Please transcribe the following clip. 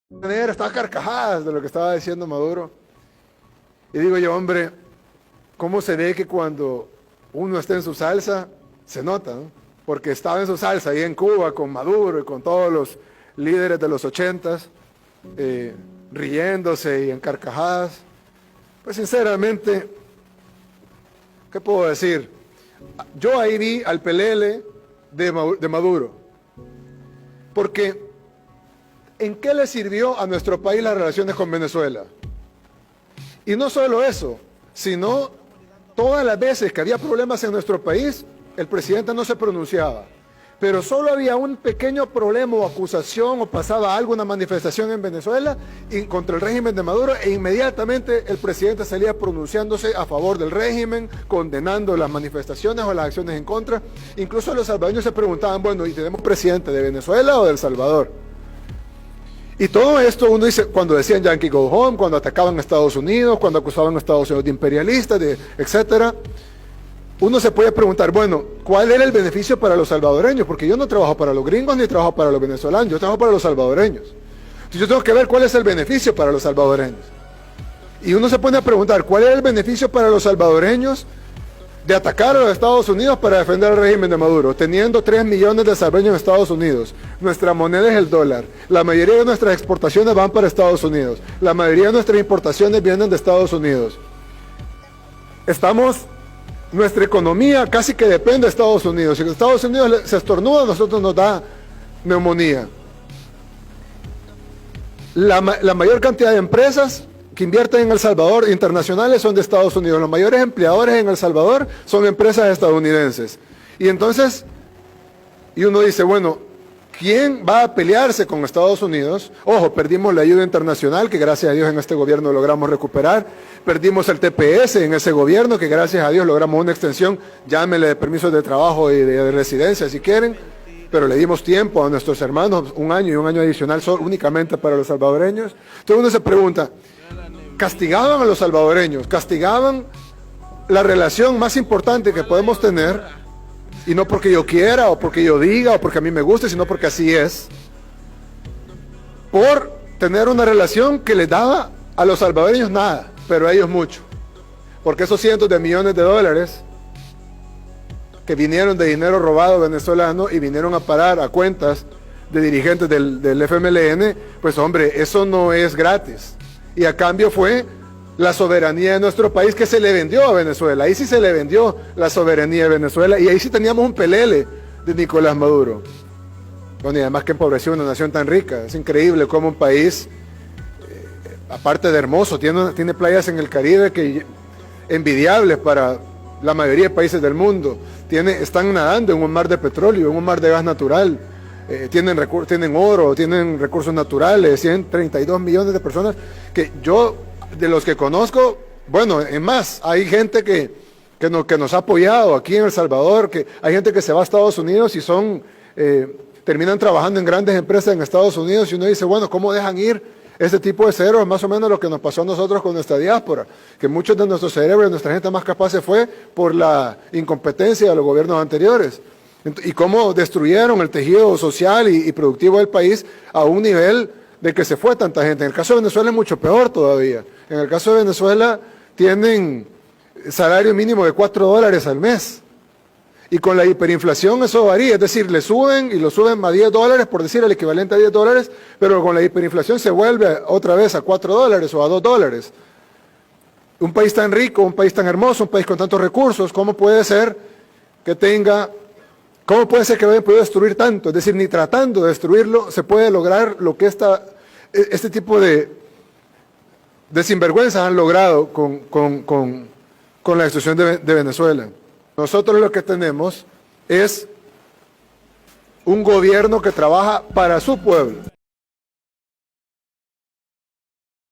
manera, estaba a carcajadas de lo que estaba diciendo Maduro. Y digo yo, hombre, ¿cómo se ve que cuando uno está en su salsa, se nota, ¿no? Porque estaba en su salsa ahí en Cuba con Maduro y con todos los líderes de los 80s, riéndose y en carcajadas. Pues sinceramente, ¿qué puedo decir? Yo ahí vi al pelele de Maduro. Porque, ¿en qué le sirvió a nuestro país las relaciones con Venezuela? Y no solo eso, sino todas las veces que había problemas en nuestro país, el presidente no se pronunciaba. Pero solo había un pequeño problema o acusación o pasaba algo, una manifestación en Venezuela y contra el régimen de Maduro e inmediatamente el presidente salía pronunciándose a favor del régimen, condenando las manifestaciones o las acciones en contra. Incluso los salvadoreños se preguntaban, bueno, ¿y tenemos presidente de Venezuela o de El Salvador? Y todo esto uno dice, cuando decían Yankee Go Home, cuando atacaban a Estados Unidos, cuando acusaban a Estados Unidos de imperialistas, etcétera, uno se puede preguntar, bueno, ¿cuál era el beneficio para los salvadoreños? Porque yo no trabajo para los gringos ni trabajo para los venezolanos, yo trabajo para los salvadoreños. Entonces yo tengo que ver cuál es el beneficio para los salvadoreños. Y uno se pone a preguntar, ¿cuál era el beneficio para los salvadoreños de atacar a los Estados Unidos para defender el régimen de Maduro, teniendo 3 millones de salvadoreños en Estados Unidos? Nuestra moneda es el dólar. La mayoría de nuestras exportaciones van para Estados Unidos. La mayoría de nuestras importaciones vienen de Estados Unidos. Nuestra economía casi que depende de Estados Unidos. Si Estados Unidos se estornuda, a nosotros nos da neumonía. La mayor cantidad de empresas que invierten en El Salvador internacionales son de Estados Unidos. Los mayores empleadores en El Salvador son empresas estadounidenses. Y entonces, uno dice, bueno, ¿quién va a pelearse con Estados Unidos? Ojo, perdimos la ayuda internacional, que gracias a Dios en este gobierno logramos recuperar. Perdimos el TPS en ese gobierno, que gracias a Dios logramos una extensión, llámele de permisos de trabajo y de residencia si quieren. Pero le dimos tiempo a nuestros hermanos, 1 año y 1 año adicional únicamente para los salvadoreños. Entonces uno se pregunta, ¿castigaban a los salvadoreños? ¿Castigaban la relación más importante que podemos tener? Y no porque yo quiera, o porque yo diga, o porque a mí me guste, sino porque así es. Por tener una relación que les daba a los salvadoreños nada, pero a ellos mucho. Porque esos cientos de millones de dólares que vinieron de dinero robado venezolano y vinieron a parar a cuentas de dirigentes del FMLN, pues hombre, eso no es gratis. Y a cambio fue la soberanía de nuestro país que se le vendió a Venezuela. Ahí sí se le vendió la soberanía de Venezuela y ahí sí teníamos un pelele de Nicolás Maduro. Bueno, y además que empobreció una nación tan rica. Es increíble cómo un país, aparte de hermoso, tiene playas en el Caribe que envidiables para la mayoría de países del mundo. Están nadando en un mar de petróleo, en un mar de gas natural. Tienen oro, tienen recursos naturales, 132 millones de personas que yo, de los que conozco, bueno, es más, hay gente que nos ha apoyado aquí en El Salvador, que hay gente que se va a Estados Unidos y terminan trabajando en grandes empresas en Estados Unidos y uno dice, bueno, ¿cómo dejan ir este tipo de cerebros? Más o menos lo que nos pasó a nosotros con nuestra diáspora, que muchos de nuestros cerebros, nuestra gente más capaz se fue por la incompetencia de los gobiernos anteriores. Y cómo destruyeron el tejido social y productivo del país a un nivel de que se fue tanta gente. En el caso de Venezuela es mucho peor todavía. En el caso de Venezuela tienen salario mínimo de $4 al mes. Y con la hiperinflación eso varía, es decir, le suben y lo suben a $10, por decir el equivalente a $10, pero con la hiperinflación se vuelve otra vez a $4 o a $2. Un país tan rico, un país tan hermoso, un país con tantos recursos, ¿cómo puede ser que haya podido destruir tanto? Es decir, ni tratando de destruirlo se puede lograr lo que este tipo de sinvergüenzas han logrado con la destrucción de Venezuela. Nosotros lo que tenemos es un gobierno que trabaja para su pueblo.